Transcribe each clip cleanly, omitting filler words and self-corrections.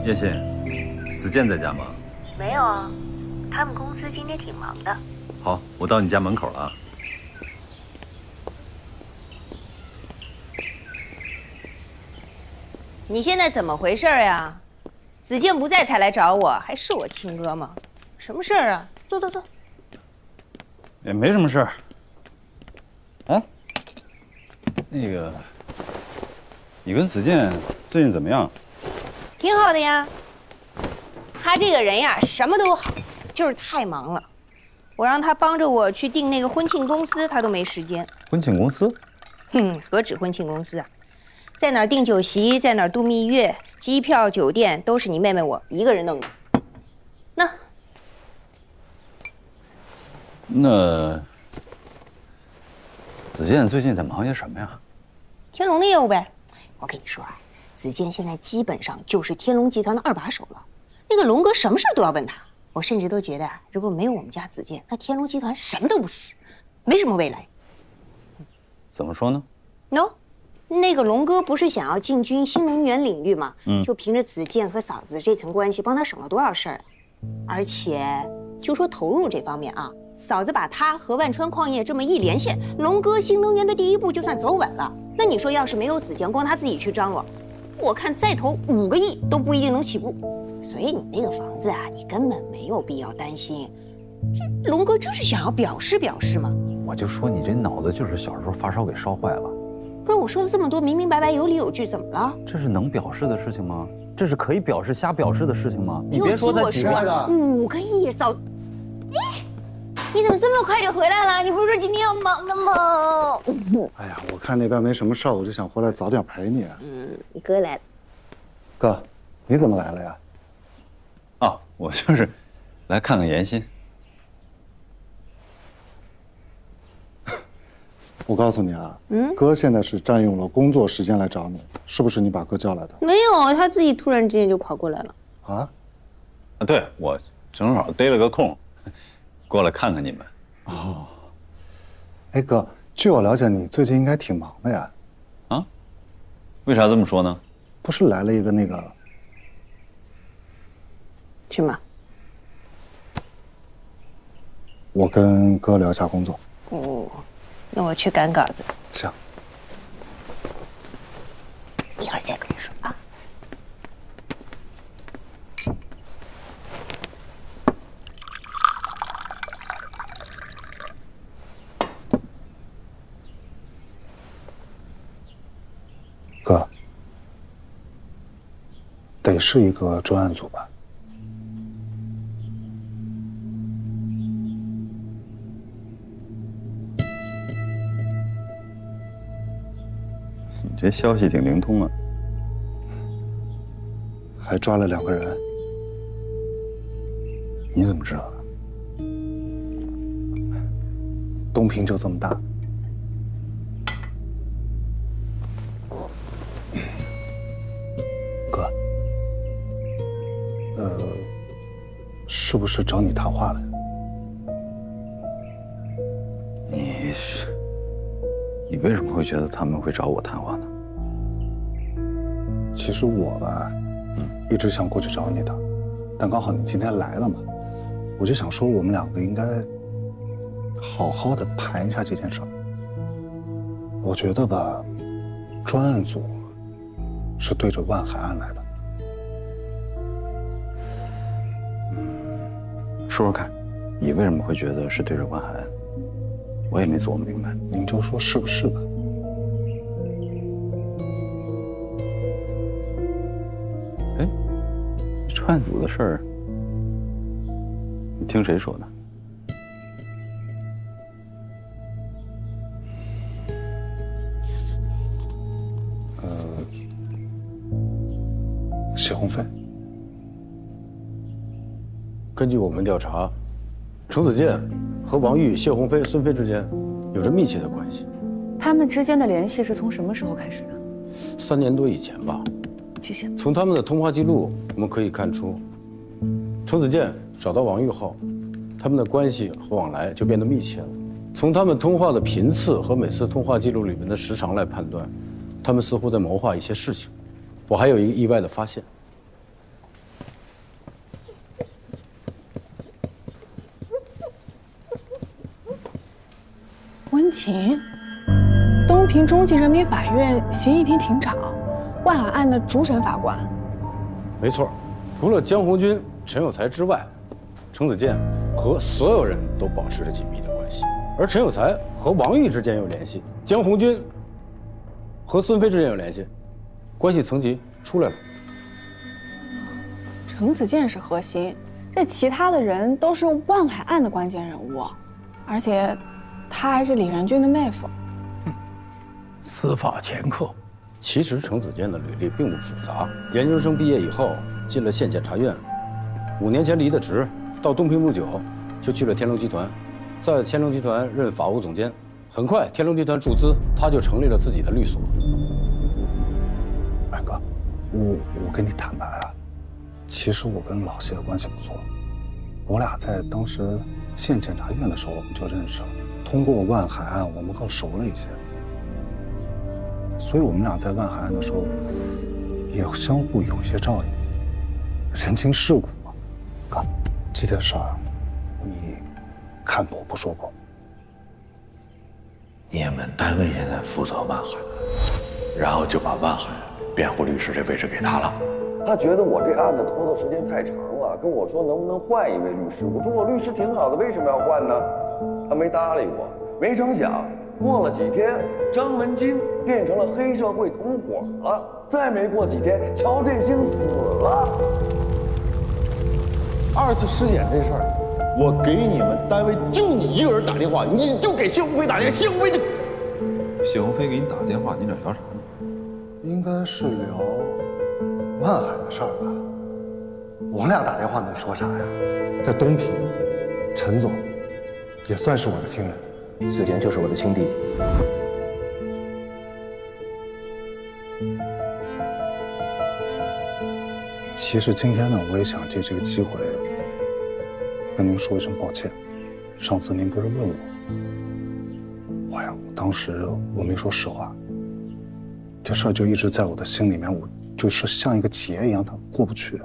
叶欣，子健在家吗？没有啊，他们公司今天挺忙的。好，我到你家门口了啊。你现在怎么回事呀？子健不在才来找我，还是我亲哥吗？什么事儿啊？坐坐坐。也没什么事儿。哎，那个，你跟子健最近怎么样？挺好的呀。他这个人呀，什么都好，就是太忙了。我让他帮着我去订那个婚庆公司，他都没时间。婚庆公司？何止婚庆公司啊，在哪儿订酒席，在哪儿度蜜月，机票、酒店都是你妹妹我一个人弄的。那子健最近在忙些什么呀？天龙的业务呗。我跟你说啊，子健现在基本上就是天龙集团的2把手了。那个龙哥什么事都要问他，我甚至都觉得，如果没有我们家子健，那天龙集团什么都不是，没什么未来。怎么说呢？ No， 那个龙哥不是想要进军新能源领域吗？就凭着子健和嫂子这层关系，帮他省了多少事儿啊！而且就说投入这方面啊，嫂子把他和万川矿业这么一连线，龙哥新能源的第一步就算走稳了。那你说，要是没有子健，光他自己去张罗，我看再投5个亿都不一定能起步。所以你那个房子啊，你根本没有必要担心。这龙哥就是想要表示表示嘛。我就说你这脑子就是小时候发烧给烧坏了。不是我说了这么多，明明白白，有理有据，怎么了？这是能表示的事情吗？这是可以表示瞎表示的事情吗？你别说我说5个亿，嫂，你怎么这么快就回来了？你不是说今天要忙的吗？哎呀，我看那边没什么事儿，我就想回来早点陪你。哥来了。哥，你怎么来了呀？哦，我就是来看看妍心。我告诉你啊，哥现在是占用了工作时间来找你，是不是你把哥叫来的？没有，他自己突然之间就跑过来了。啊？对，我正好逮了个空，过来看看你们。哦。哎哥，据我了解，你最近应该挺忙的呀。啊？为啥这么说呢？不是来了一个那个。去吗？我跟哥聊一下工作。哦。那我去赶稿子。行。一会儿再跟你说啊。哥，得是一个专案组吧？你这消息挺灵通啊，还抓了2个人。你怎么知道的？东平就这么大。哥，是不是找你谈话了呀？你为什么会觉得他们会找我谈话呢？其实我吧，一直想过去找你的，但刚好你今天来了嘛，我就想说我们2个应该好好的谈一下这件事儿。我觉得吧，专案组是对着万海岸来的。说说看，你为什么会觉得是对着万海岸？我也没琢磨明白。您就说是不是吧？哎，专案组的事儿，你听谁说的？谢鸿飞。根据我们调查，程子健和王玉、谢鸿飞、孙飞之间有着密切的关系。他们之间的联系是从什么时候开始的？3年多以前吧。谢谢。从他们的通话记录，我们可以看出，程子健找到王玉后，他们的关系和往来就变得密切了。从他们通话的频次和每次通话记录里面的时长来判断，他们似乎在谋划一些事情。我还有一个意外的发现。情。东平中级人民法院刑一庭庭长，万海案的主审法官。没错，除了江红军、陈有才之外，程子健和所有人都保持着紧密的关系。而陈有才和王玉之间有联系，江红军和孙飞之间有联系，关系层级出来了。程子健是核心，这其他的人都是万海案的关键人物，而且他还是李仁俊的妹夫。司法掮客。其实程子健的履历并不复杂，研究生毕业以后进了县检察院，5年前离的职，到东平不久就去了天龙集团，在天龙集团任法务总监。很快天龙集团注资，他就成立了自己的律所。白哥，我跟你坦白啊，其实我跟老谢的关系不错，我俩在当时县检察院的时候我们就认识了，通过万海案我们更熟了一些。所以我们俩在万海案的时候，也相互有些照应，人情世故嘛。哥，这件事儿，你看破不说破。你们单位现在负责万海案，然后就把万海辩护律师这位置给他了。他觉得我这案子拖的时间太长了，跟我说能不能换一位律师。我说我律师挺好的，为什么要换呢？他没搭理我。没成想，过了几天，张文金变成了黑社会同伙了。再没过几天，乔振兴死了。2次尸检这事儿，我给你们单位就你一个人打电话，你就给谢鸿飞打电话，谢鸿飞就……谢鸿飞给你打电话，你俩聊啥呢？应该是聊万海的事儿吧。我们俩打电话能说啥呀？在东平，陈总也算是我的亲人。子健就是我的亲弟弟。其实今天呢，我也想借这个机会跟您说一声抱歉。上次您不是问我，我当时我没说实话，这事儿就一直在我的心里面，我就是像一个结一样，它过不去。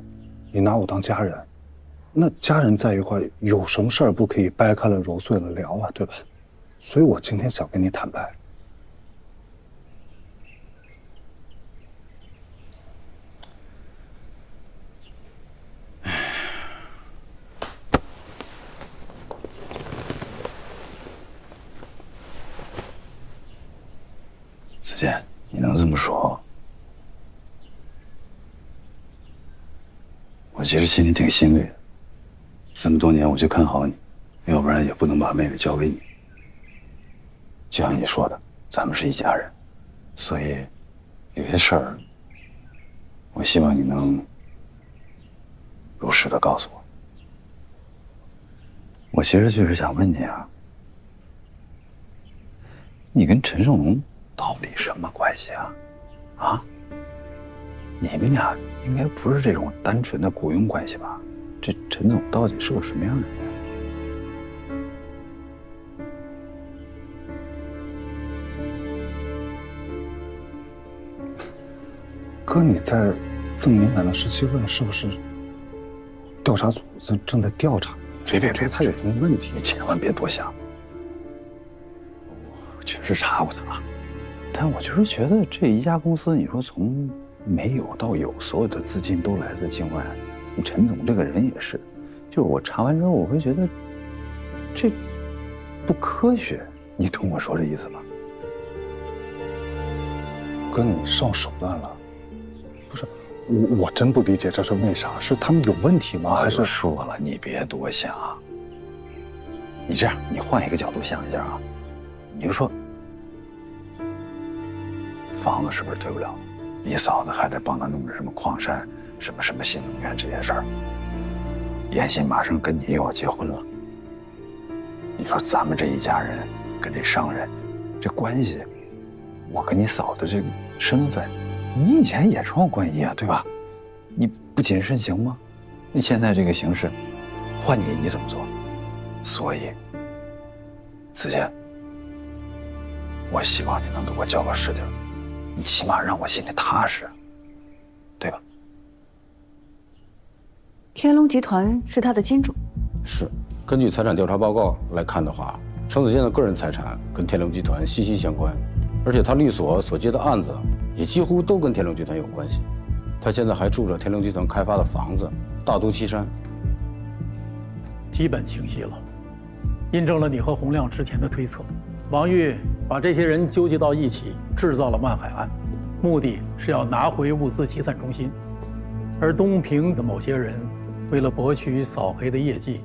你拿我当家人，那家人在一块，有什么事儿不可以掰开了揉碎了聊啊，对吧？所以我今天想跟你坦白。子健，你能这么说，我其实心里挺欣慰的。这么多年我就看好你，要不然也不能把妹妹交给你。就像你说的，咱们是一家人，所以有些事儿，我希望你能如实的告诉我。我其实就是想问你啊，你跟陈胜龙到底什么关系啊？啊？你们俩应该不是这种单纯的雇佣关系吧？这陈总到底是个什么样的人？哥，你在这么敏感的时期问，是不是调查组正在调查？别，他有什么问题？你千万别多想。我确实查过他了，但我就是觉得这一家公司，你说从没有到有，所有的资金都来自境外，陈总这个人也是，就是我查完之后，我会觉得这不科学，你懂我说这意思吗？哥，你上手段了。不是，我真不理解这是为啥？是他们有问题吗？还是说了，你别多想。你这样，你换一个角度想一下啊，你就说，房子是不是退不了？你嫂子还得帮他弄着什么矿山、什么新能源这些事儿。妍希马上跟你又要结婚了，你说咱们这一家人跟这商人这关系，我跟你嫂子这个身份。你以前也穿过冠衣啊，对吧？你不谨慎行吗？你现在这个形势，换你怎么做？所以，子健，我希望你能给我交个实底，你起码让我心里踏实，对吧？天龙集团是他的金主，是，根据财产调查报告来看的话，程子健的个人财产跟天龙集团息息相关，而且他律所所接的案子也几乎都跟天龙集团有关系。他现在还住着天龙集团开发的房子，大都七山。基本清晰了，印证了你和洪亮之前的推测。王玉把这些人纠集到一起，制造了万海案，目的是要拿回物资集散中心。而东平的某些人为了博取扫黑的业绩，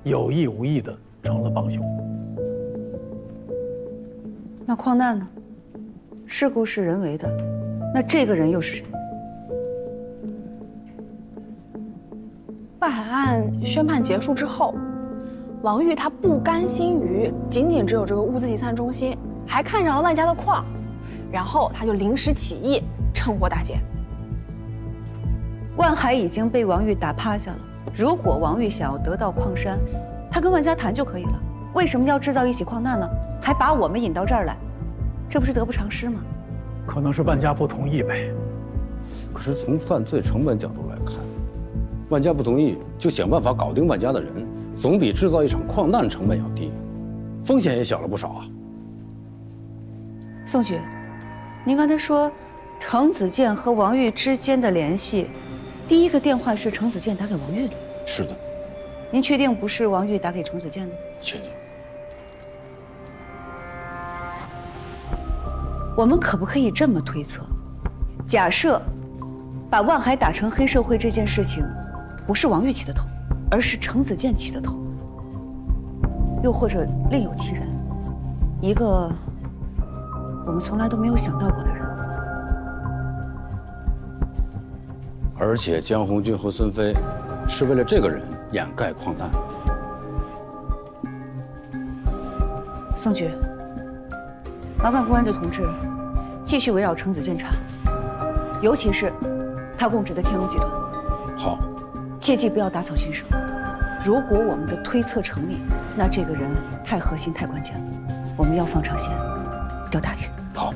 有意无意的成了帮凶。那矿难呢？事故是人为的，那这个人又是谁？万海案宣判结束之后，王玉他不甘心于仅仅只有这个物资集散中心，还看上了万家的矿，然后他就临时起意，趁火打劫。万海已经被王玉打趴下了。如果王玉想要得到矿山，他跟万家谈就可以了。为什么要制造一起矿难呢？还把我们引到这儿来，这不是得不偿失吗？可能是万家不同意呗。可是从犯罪成本角度来看，万家不同意就想办法搞定万家的人，总比制造一场矿难成本要低，风险也小了不少啊。宋局，您刚才说程子健和王玉之间的联系，第一个电话是程子健打给王玉的。是的。您确定不是王玉打给程子健的？确定。我们可不可以这么推测？假设把万海打成黑社会这件事情，不是王玉起的头，而是程子健起的头，又或者另有其人，一个我们从来都没有想到过的人。而且江红军和孙飞是为了这个人掩盖矿难。宋局，麻烦公安的同志继续围绕程子健查，尤其是他供职的天龙集团。好，切记不要打草惊蛇。如果我们的推测成立，那这个人太核心、太关键了，我们要放长线，钓大鱼。好。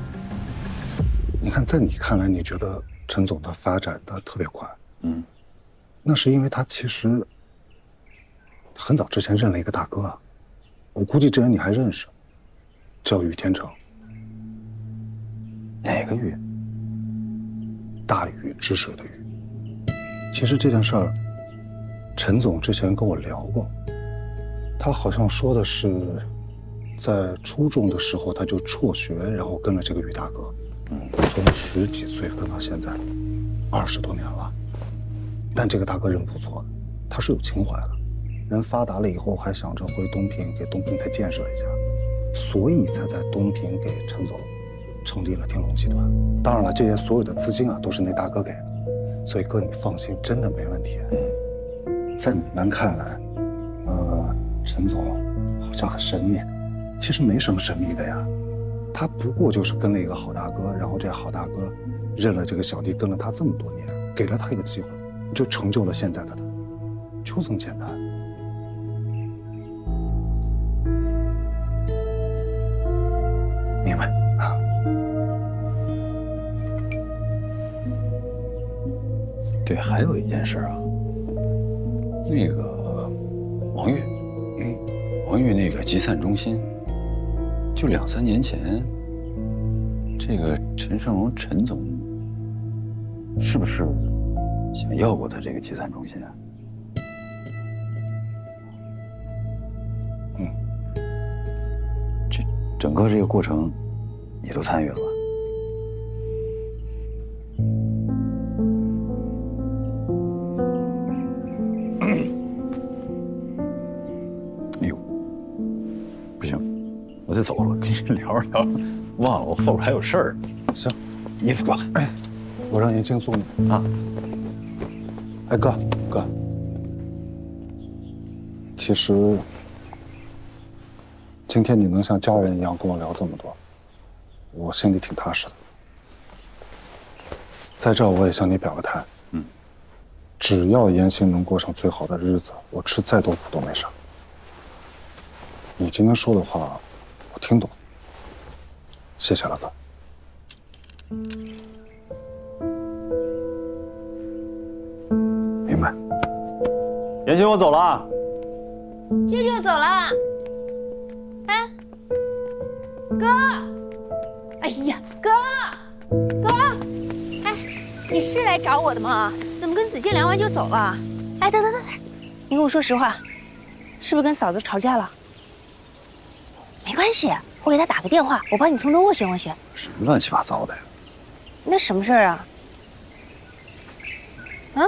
你看，在你看来，你觉得陈总的发展的特别快，那是因为他其实很早之前认了一个大哥，我估计这人你还认识，叫宇天成。哪个宇？大禹治水的禹。其实这件事儿，陈总之前跟我聊过，他好像说的是，在初中的时候他就辍学，然后跟了这个宇大哥，从10几岁跟到现在，20多年了。但这个大哥人不错的，他是有情怀的，人发达了以后还想着回东平给东平再建设一下，所以才在东平给陈总成立了天龙集团。当然了，这些所有的资金啊都是那大哥给的，所以哥你放心，真的没问题。在你们看来，陈总好像很神秘，其实没什么神秘的呀，他不过就是跟了一个好大哥，然后这好大哥认了这个小弟，跟了他这么多年，给了他一个机会，就成就了现在的他，就这么简单。明白啊。对，还有一件事啊，那个王玉，王玉那个集散中心，就2、3年前，这个陈胜荣陈总是不是想要过他这个集散中心啊？整个这个过程，你都参与了吧？哎呦，不行，我得走了，跟你聊着聊着，忘了我后边还有事儿。行，衣服挂。我让严青送你啊。哎，哥，其实今天你能像家人一样跟我聊这么多，我心里挺踏实的。在这儿我也向你表个态，只要严青能过上最好的日子，我吃再多苦都没事。你今天说的话，我听懂，谢谢了，哥。明白。严青，我走了啊。舅舅走了。哎，哥，哎呀，哥，哎，你是来找我的吗？怎么跟子健聊完就走了？哎，等，你跟我说实话，是不是跟嫂子吵架了？没关系，我给她打个电话，我帮你从中斡旋斡旋。什么乱七八糟的呀？那什么事儿啊？啊？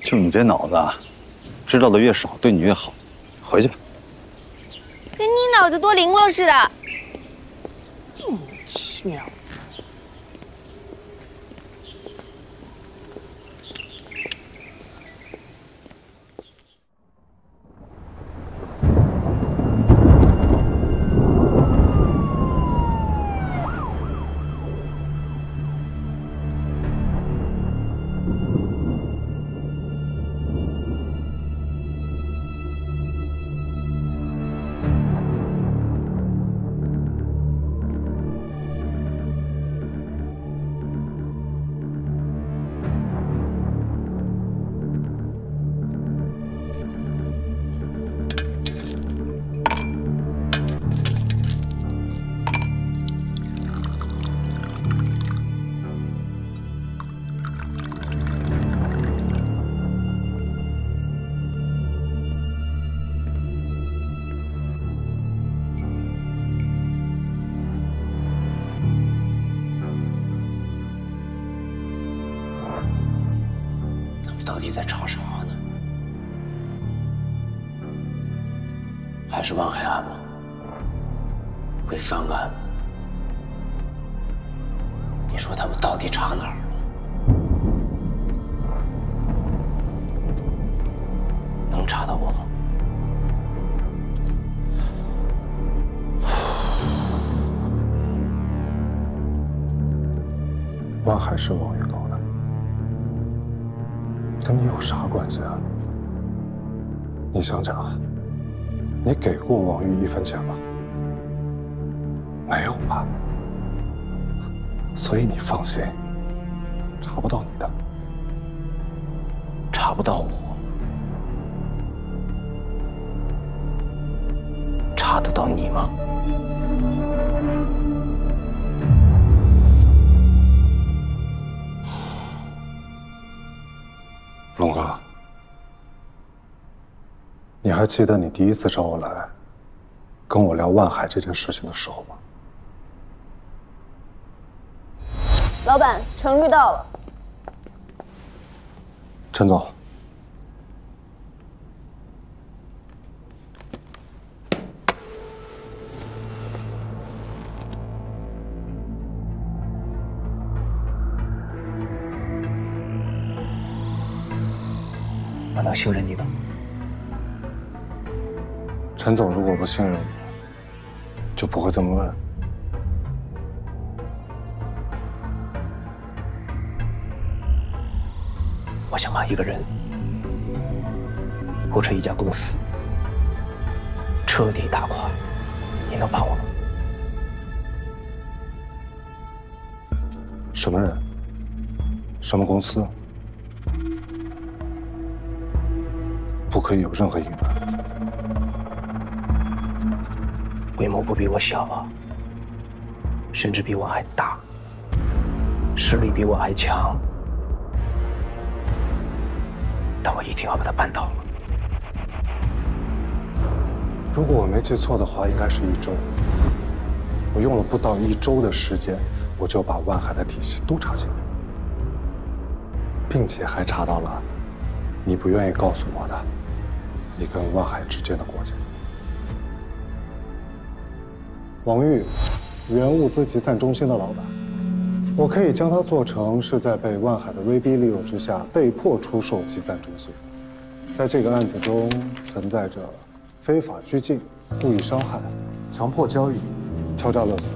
就你这脑子啊，知道的越少，对你越好。回去吧。跟你脑子多灵光似的。莫名其妙。到底在吵啥呢？还是望海案吗？会翻案吗？你说他们到底查哪儿了？能查到我吗？万海是王玉搞的，跟你有啥关系啊？你想想啊，你给过王玉1分钱吗？没有吧？所以你放心，查不到你的。查不到我，查得到你吗？龙哥，你还记得你第一次找我来，跟我聊万海这件事情的时候吗？老板，程律到了。陈总，我能信任你吗？陈总如果不信任我，就不会这么问。我想把一个人或者一家公司彻底打垮，你能帮我吗？什么人？什么公司？不可以有任何隐瞒。规模不比我小啊，甚至比我还大，实力比我还强。但我一定要把它办到了。如果我没记错的话，应该是1周。我用了不到1周的时间，我就把万海的体系都查清了，并且还查到了你不愿意告诉我的，你跟万海之间的过节。王玉，原物资集散中心的老板。我可以将它做成是在被万海的威逼利诱之下被迫出售集散中心。在这个案子中存在着非法拘禁、故意伤害、强迫交易、敲诈勒索，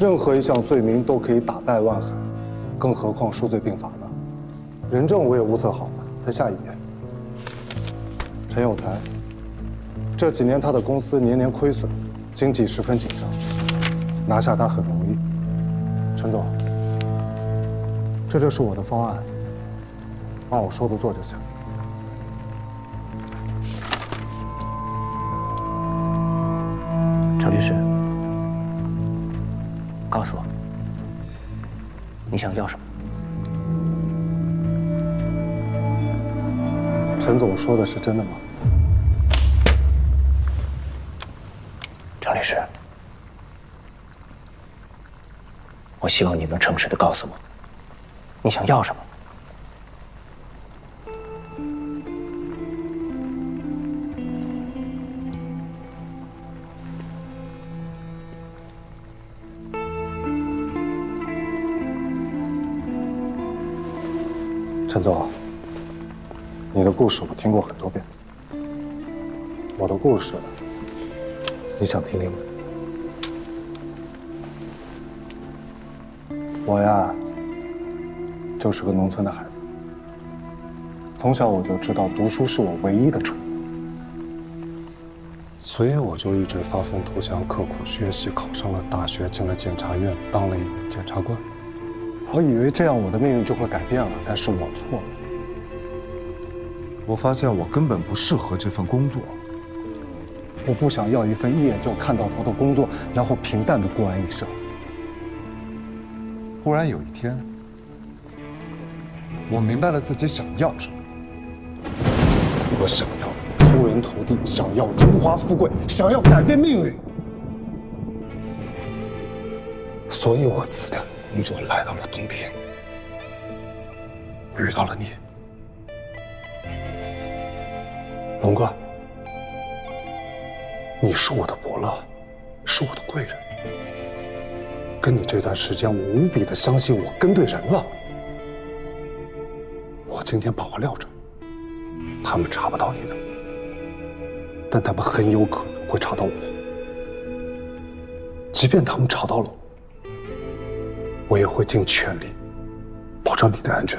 任何一项罪名都可以打败万海，更何况数罪并罚呢？人证我也物色好了，再下一页。陈有才，这几年他的公司年年亏损，经济十分紧张，拿下他很容易。陈总，这就是我的方案，按我说的做就行。你想要什么？陈总说的是真的吗？张律师，我希望你能诚实的告诉我，你想要什么。 陈总，你的故事我听过很多遍，我的故事，你想听听吗？我呀，就是个农村的孩子，从小我就知道读书是我唯一的出路，所以我就一直发愤图强，刻苦学习，考上了大学，进了检察院，当了一名检察官。 我以为这样我的命运就会改变了，但是我错了。我发现我根本不适合这份工作。我不想要一份一眼就看到头的工作，然后平淡的过完一生。忽然有一天，我明白了自己想要什么。我想要出人头地，想要荣华富贵，想要改变命运。所以我辞掉了工作，来到了东平，遇到了你，龙哥，你是我的伯乐，是我的贵人。跟你这段时间，我无比的相信我跟对人了。我今天把话撂这，他们查不到你的，但他们很有可能会查到我。即便他们查到了我也会尽全力保障你的安全。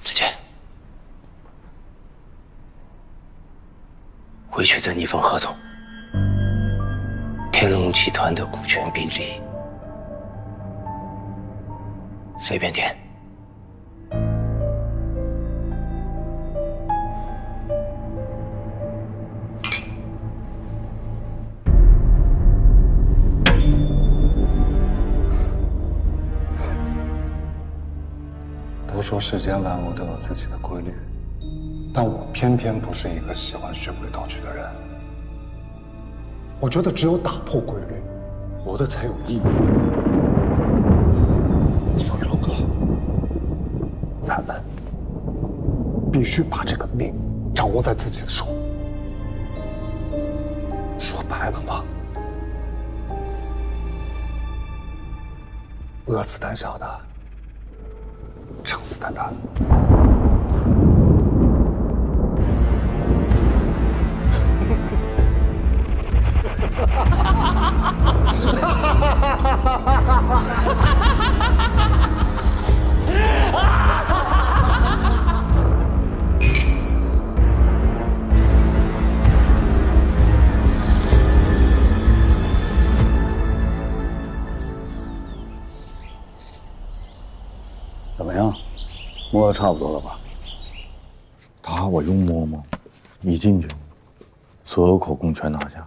子健，回去的那份合同，天龙集团的股权比例，随便填。 都说世间万物都有自己的规律，但我偏偏不是一个喜欢循规蹈矩的人。我觉得只有打破规律，活得才有意义。所以，龙哥，咱们必须把这个命掌握在自己的手。说白了嘛，饿死胆小的。 撑死蛋蛋！怎么样？摸得差不多了吧？他我用摸吗？一进去，所有口供全拿下。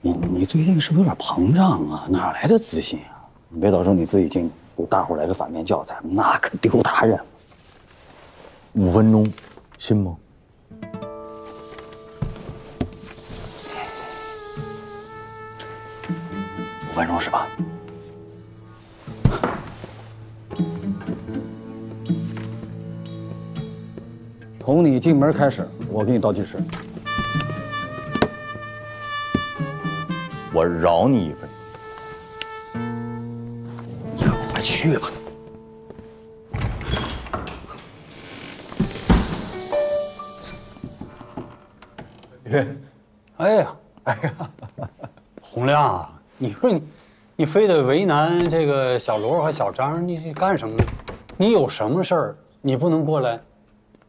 你最近是不是有点膨胀啊？哪来的自信啊？你别到时候你自己进，给大伙来个反面教材，那可丢大人了。5分钟，信吗？5分钟是吧？ 从你进门开始，我给你倒计时。我饶你1分钟。你快去吧。哎呀，洪亮啊，你说你非得为难这个小罗和小张，你干什么呢？你有什么事儿，你不能过来？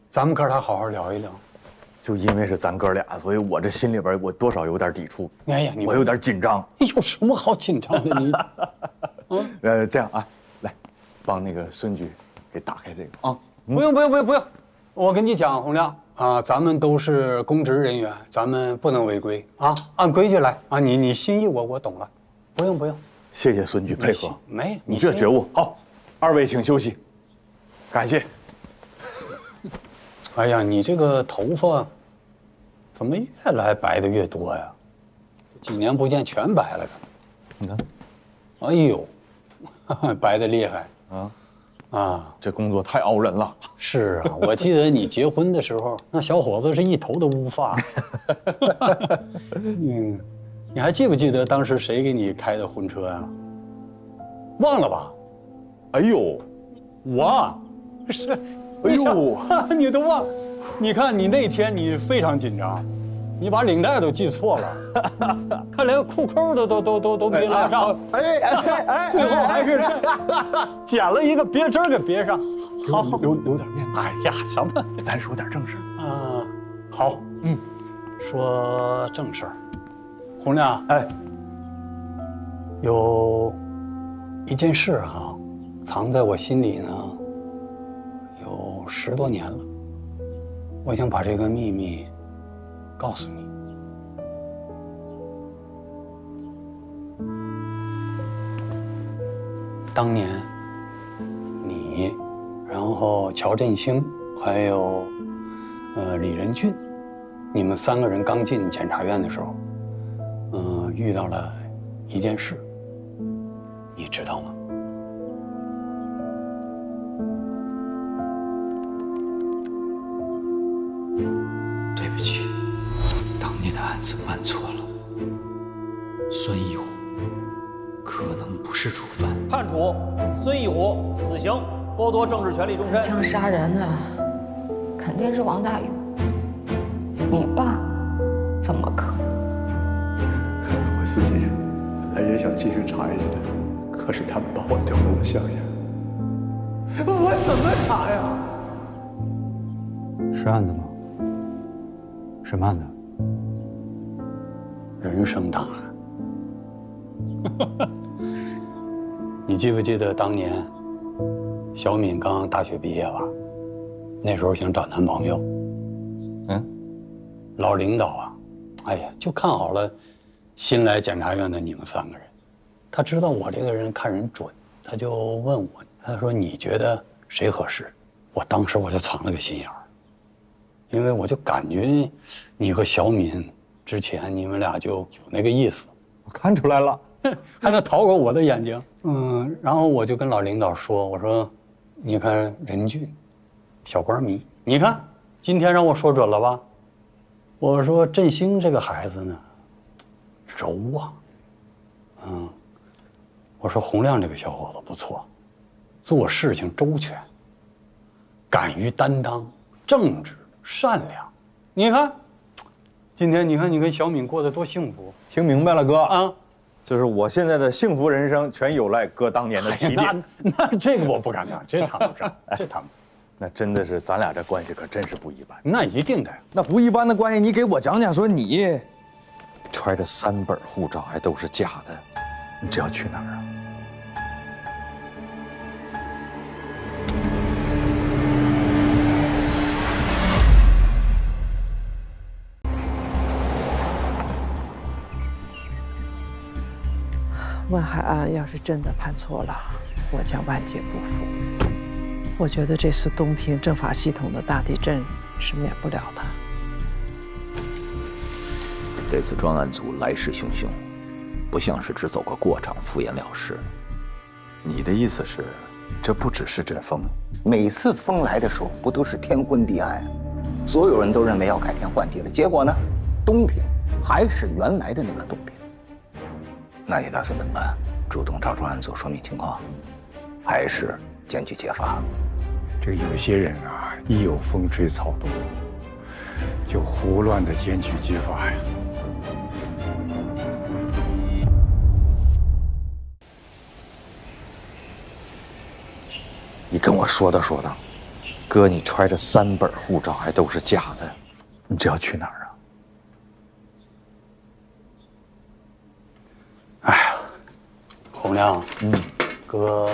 咱们哥俩好好聊一聊，就因为是咱哥俩，所以我这心里边我多少有点抵触。哎呀，我有点紧张。有什么好紧张的？你，这样啊，来，帮那个孙局给打开这个啊。不用，我跟你讲，洪亮啊，咱们都是公职人员，咱们不能违规啊，按规矩来啊。你心意我懂了，不用。谢谢孙局配合，没你这觉悟好。二位请休息，感谢。哎呀，你这个头发怎么越来白的越多呀？几年不见全白了，你看，哎呦，白的厉害啊！这工作太熬人了。是啊，我记得你结婚的时候，那小伙子是一头的乌发。你还记不记得当时谁给你开的婚车呀？忘了吧？哎呦，我是，哎呦，你都忘了？你看你那天你非常紧张，你把领带都系错了，看连裤扣都没拉上，最后还是捡了一个别针给别上，好留点面子。哎呀，什么？咱说点正事啊。好，说正事儿。洪亮，哎，有一件事啊，藏在我心里呢，有10多年了。我想把这个秘密告诉你。当年你，然后乔振兴，还有李仁俊，你们3个人刚进检察院的时候，遇到了一件事，你知道吗？对不起，当年的案子办错了。孙一虎可能不是主犯。判处孙一虎死刑，剥夺政治权利终身。枪杀人的肯定是王大勇，你爸怎么可能？我自己本来也想继续查下去的，可是他们把我丢到了乡下，我怎么查呀？是案子吗？什么案子？人生大案。你记不记得当年小敏刚大学毕业吧？那时候想找男朋友，老领导啊，哎呀，就看好了新来检察院的你们3个人。他知道我这个人看人准，他就问我，他说你觉得谁合适？我当时我就藏了个心眼儿，因为我就感觉你和小敏之前你们俩就有那个意思。我看出来了，还能逃过我的眼睛。然后我就跟老领导说，我说，你看任俊，小官迷，你看今天让我说准了吧？我说振兴这个孩子呢，柔啊，我说洪亮这个小伙子不错，做事情周全，敢于担当，正直善良。你看，今天你看你跟小敏过得多幸福。听明白了，哥啊，就是我现在的幸福人生全有赖哥当年的提点。那这个我不敢当，这谈不上，这谈不上。那真的是咱俩这关系可真是不一般。那一定的呀。那不一般的关系，你给我讲讲，说你揣着3本护照还都是假的，你这要去哪儿啊？万海案要是真的判错了，我将万劫不复。我觉得这次东平政法系统的大地震是免不了的。这次专案组来势汹汹，不像是只走个过场，敷衍了事。你的意思是，这不只是阵风？每次风来的时候，不都是天昏地暗？所有人都认为要改天换地了，结果呢，东平还是原来的那个东平。那你打算怎么办？主动找专案组说明情况，还是检举揭发？这有些人啊，一有风吹草动，就胡乱的检举揭发呀。你跟我说道说道，哥，你揣着3本护照还都是假的，你这要去哪儿啊？洪亮，哥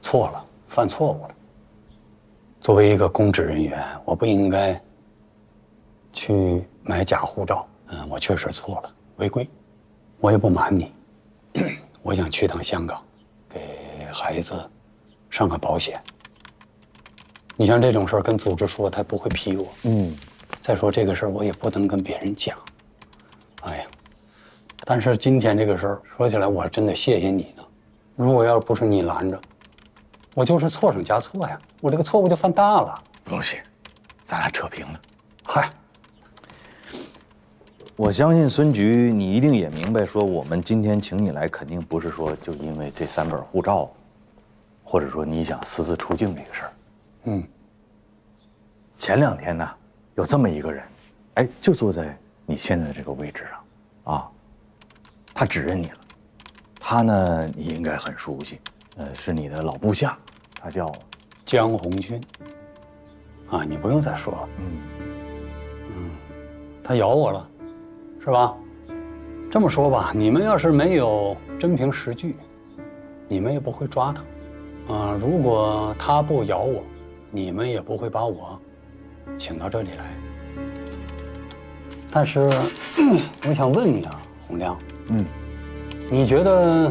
错了，犯错误了。作为一个公职人员，我不应该去买假护照。我确实错了，违规。我也不瞒你，我想去趟香港，给孩子上个保险。你像这种事儿跟组织说，他不会批我。再说这个事儿我也不能跟别人讲。哎呀，但是今天这个事儿说起来，我真的谢谢你呢。如果要不是你拦着，我就是错上加错呀，我这个错误就犯大了。不用谢，咱俩扯平了。嗨，我相信孙局，你一定也明白，说我们今天请你来，肯定不是说就因为这3本护照，或者说你想私自出境这个事儿。前2天呢，有这么一个人，哎，就坐在你现在这个位置上，啊，他指认你了。他呢，你应该很熟悉，是你的老部下，他叫江红军。啊，你不用再说了。他咬我了，是吧？这么说吧，你们要是没有真凭实据，你们也不会抓他。如果他不咬我，你们也不会把我请到这里来。但是，我想问你啊，洪亮，你觉得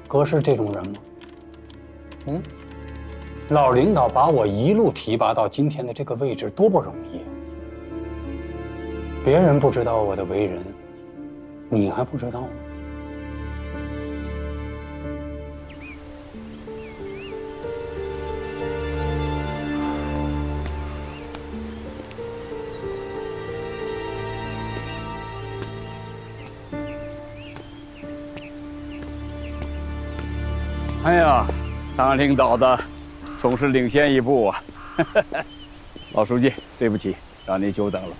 哥是这种人吗？老领导把我一路提拔到今天的这个位置，多不容易。别人不知道我的为人，你还不知道吗？哎呀，当领导的总是领先一步啊！老书记，对不起，让你久等了。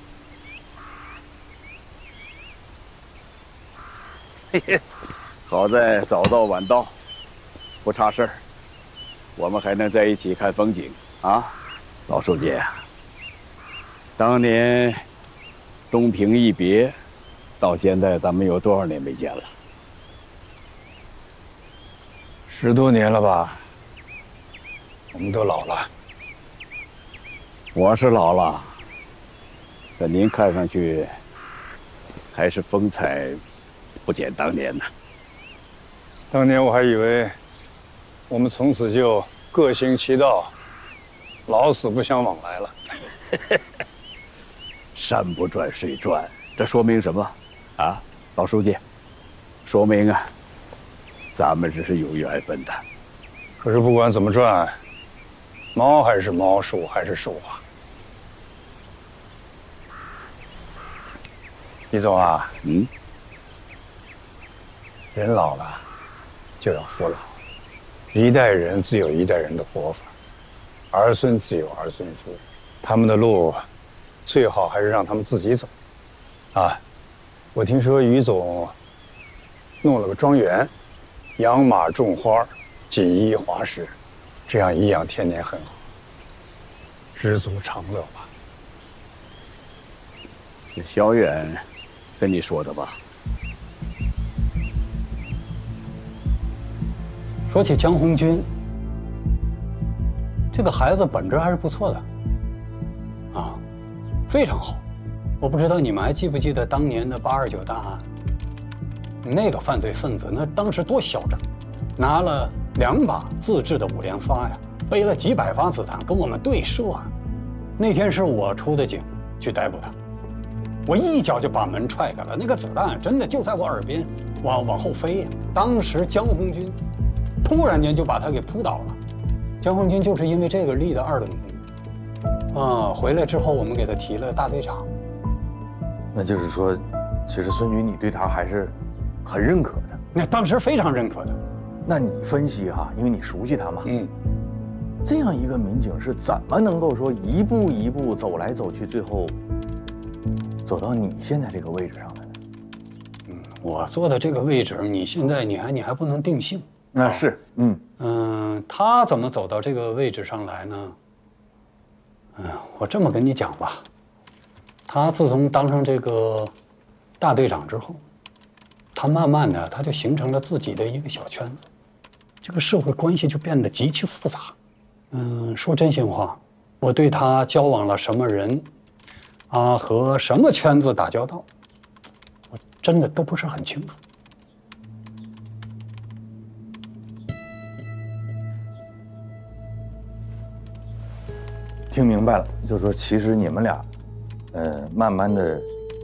嘿嘿，好在早到晚到，不差事儿，我们还能在一起看风景啊！老书记啊，当年东平一别，到现在咱们有多少年没见了？10多年了吧？我们都老了。我是老了，但您看上去还是风采不减当年呢。当年我还以为我们从此就各行其道，老死不相往来了。山不转水转，这说明什么？啊，老书记，说明啊，咱们这是有缘分的。可是不管怎么转，猫还是猫，鼠还是鼠啊。李总啊，人老了就要服老，一代人自有一代人的活法，儿孙自有儿孙福，他们的路最好还是让他们自己走。啊，我听说于总弄了个庄园，养马种花，锦衣华食，这样颐养天年很好，知足常乐吧。这小远跟你说的吧？说起江红军，这个孩子本质还是不错的，啊，非常好。我不知道你们还记不记得当年的829大案？那个犯罪分子那当时多嚣张，拿了2把自制的5连发呀，背了几百发子弹跟我们对射啊。那天是我出的警去逮捕他，我一脚就把门踹开了，那个子弹真的就在我耳边往后飞呀。当时江红军突然间就把他给扑倒了。江红军就是因为这个立的2等功。啊，回来之后我们给他提了大队长。那就是说，其实孙局你对他还是很认可的。那当时非常认可的。那你分析哈，因为你熟悉他嘛，这样一个民警是怎么能够说一步一步走来走去，最后走到你现在这个位置上来的？我坐的这个位置，你现在你还不能定性。那是，他怎么走到这个位置上来呢？我这么跟你讲吧，他自从当上这个大队长之后，他慢慢的他就形成了自己的一个小圈子，这个社会关系就变得极其复杂。说真心话，我对他交往了什么人，啊，和什么圈子打交道，我真的都不是很清楚。听明白了，就是说，其实你们俩，慢慢的，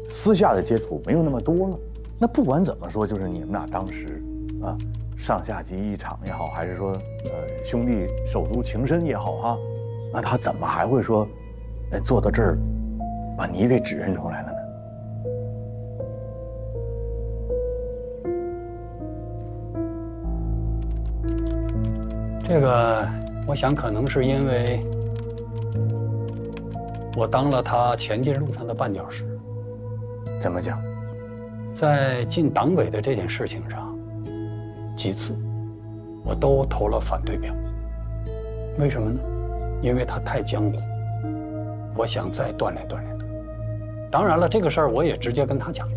私下的接触没有那么多了。那不管怎么说，就是你们俩当时，啊，上下级一场也好，还是说，兄弟手足情深也好哈，那他怎么还会说，坐到这儿，把你给指认出来了呢？这个，我想可能是因为。我当了他前进路上的绊脚石。怎么讲？在进党委的这件事情上，几次我都投了反对票。为什么呢？因为他太江湖，我想再锻炼锻炼他。当然了，这个事儿我也直接跟他讲，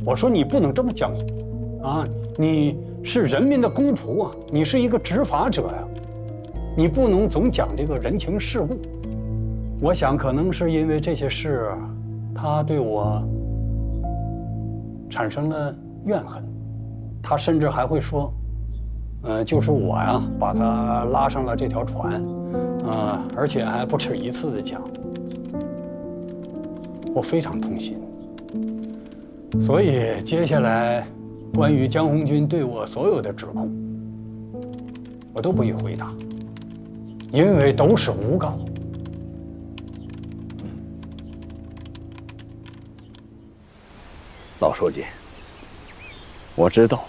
我说你不能这么江湖，啊，你是人民的公仆啊，你是一个执法者呀，你不能总讲这个人情世故。我想，可能是因为这些事，他对我产生了怨恨。他甚至还会说，就是我呀，把他拉上了这条船，而且还不止一次的讲。我非常痛心。所以接下来，关于江红军对我所有的指控，我都不予回答，因为都是诬告。老书记，我知道，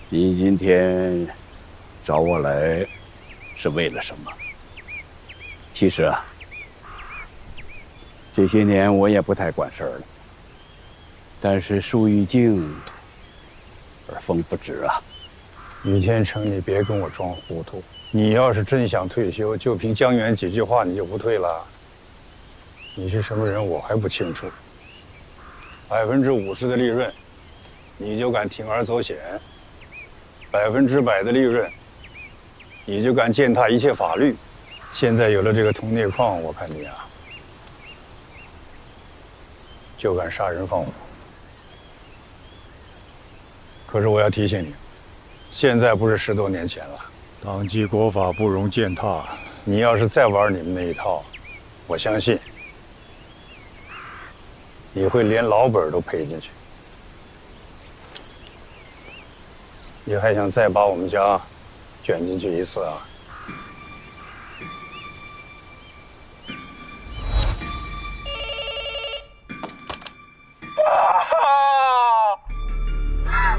您今天找我来是为了什么？其实啊，这些年我也不太管事儿了。但是树欲静而风不止啊。于天成，你别跟我装糊涂。你要是真想退休，就凭江源几句话你就不退了？你是什么人，我还不清楚。50%的利润，你就敢铤而走险？100%的利润，你就敢践踏一切法律？现在有了这个铜镍矿，我看你啊，就敢杀人放火。可是我要提醒你，现在不是10多年前了，党纪国法不容践踏。你要是再玩你们那一套，我相信。你会连老本都赔进去。你还想再把我们家卷进去一次啊？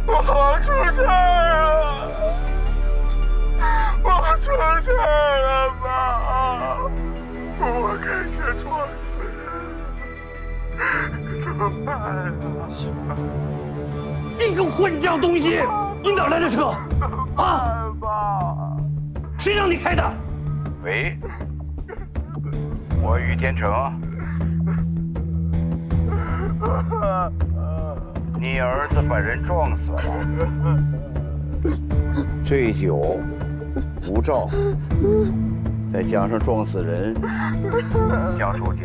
我出事了！我出事了，妈！我开车撞死人，怎么办啊？你个混账东西！你哪来的车？啊！谁让你开的？喂，我于天成。你儿子把人撞死了，醉酒、无照，再加上撞死人，江书记，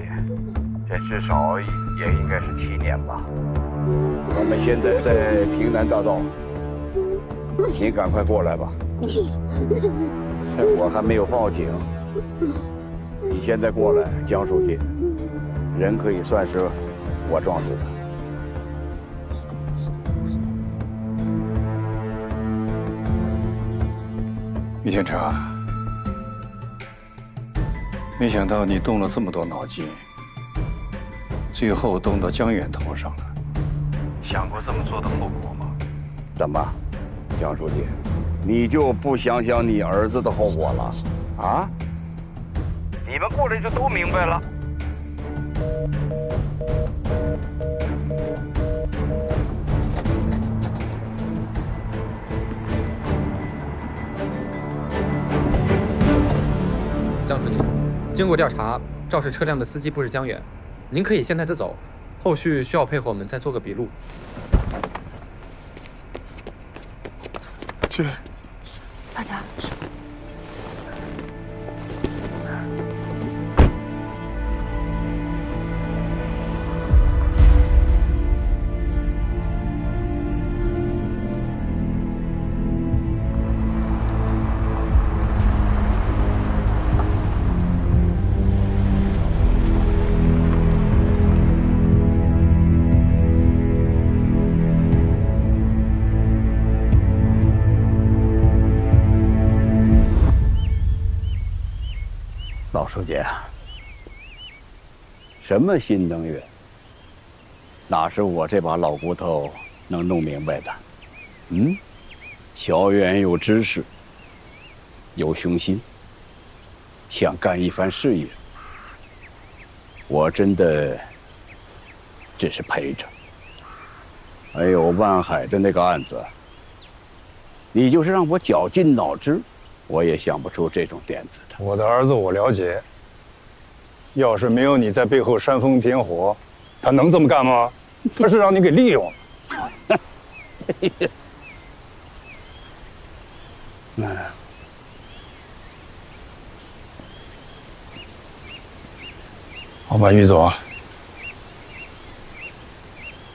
这至少也应该是7年吧。我们现在在平南大道，你赶快过来吧。我还没有报警，你现在过来，江书记，人可以算是我撞死的。于天成，没想到你动了这么多脑筋，最后动到江远头上了。想过这么做的后果吗？怎么，江书记，你就不想想你儿子的后果了？啊？你们过来就都明白了。江书记，经过调查，肇事车辆的司机不是江远，您可以现在就走，后续需要配合我们再做个笔录。去，大家。书记啊，什么新能源，哪是我这把老骨头能弄明白的？小远有知识，有雄心，想干一番事业。我真的只是陪着。还有万海的那个案子，你就是让我绞尽脑汁，我也想不出这种点子的。我的儿子我了解，要是没有你在背后煽风点火，他能这么干吗？他是让你给利用了。好吧，于总，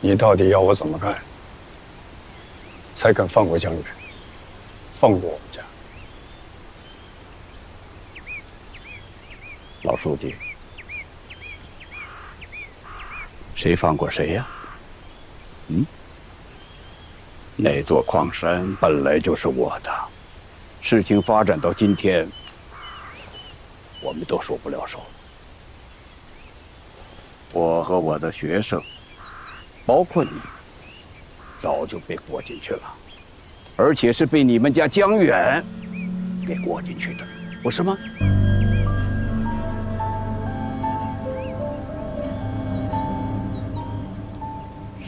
你到底要我怎么干，才肯放过江远，放过我们家？老书记，谁放过谁呀？那座矿山本来就是我的，事情发展到今天，我们都收不了手。我和我的学生，包括你，早就被裹进去了，而且是被你们家江远给裹进去的，不是吗？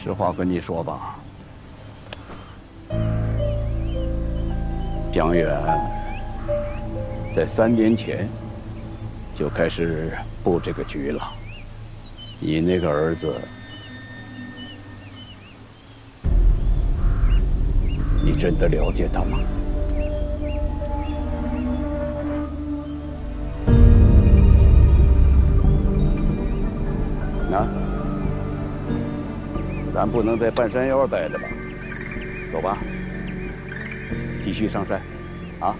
实话跟你说吧，江远在3年前就开始布这个局了。你那个儿子，你真的了解他吗？那，咱不能在半山腰待着吧？走吧，继续上山，啊！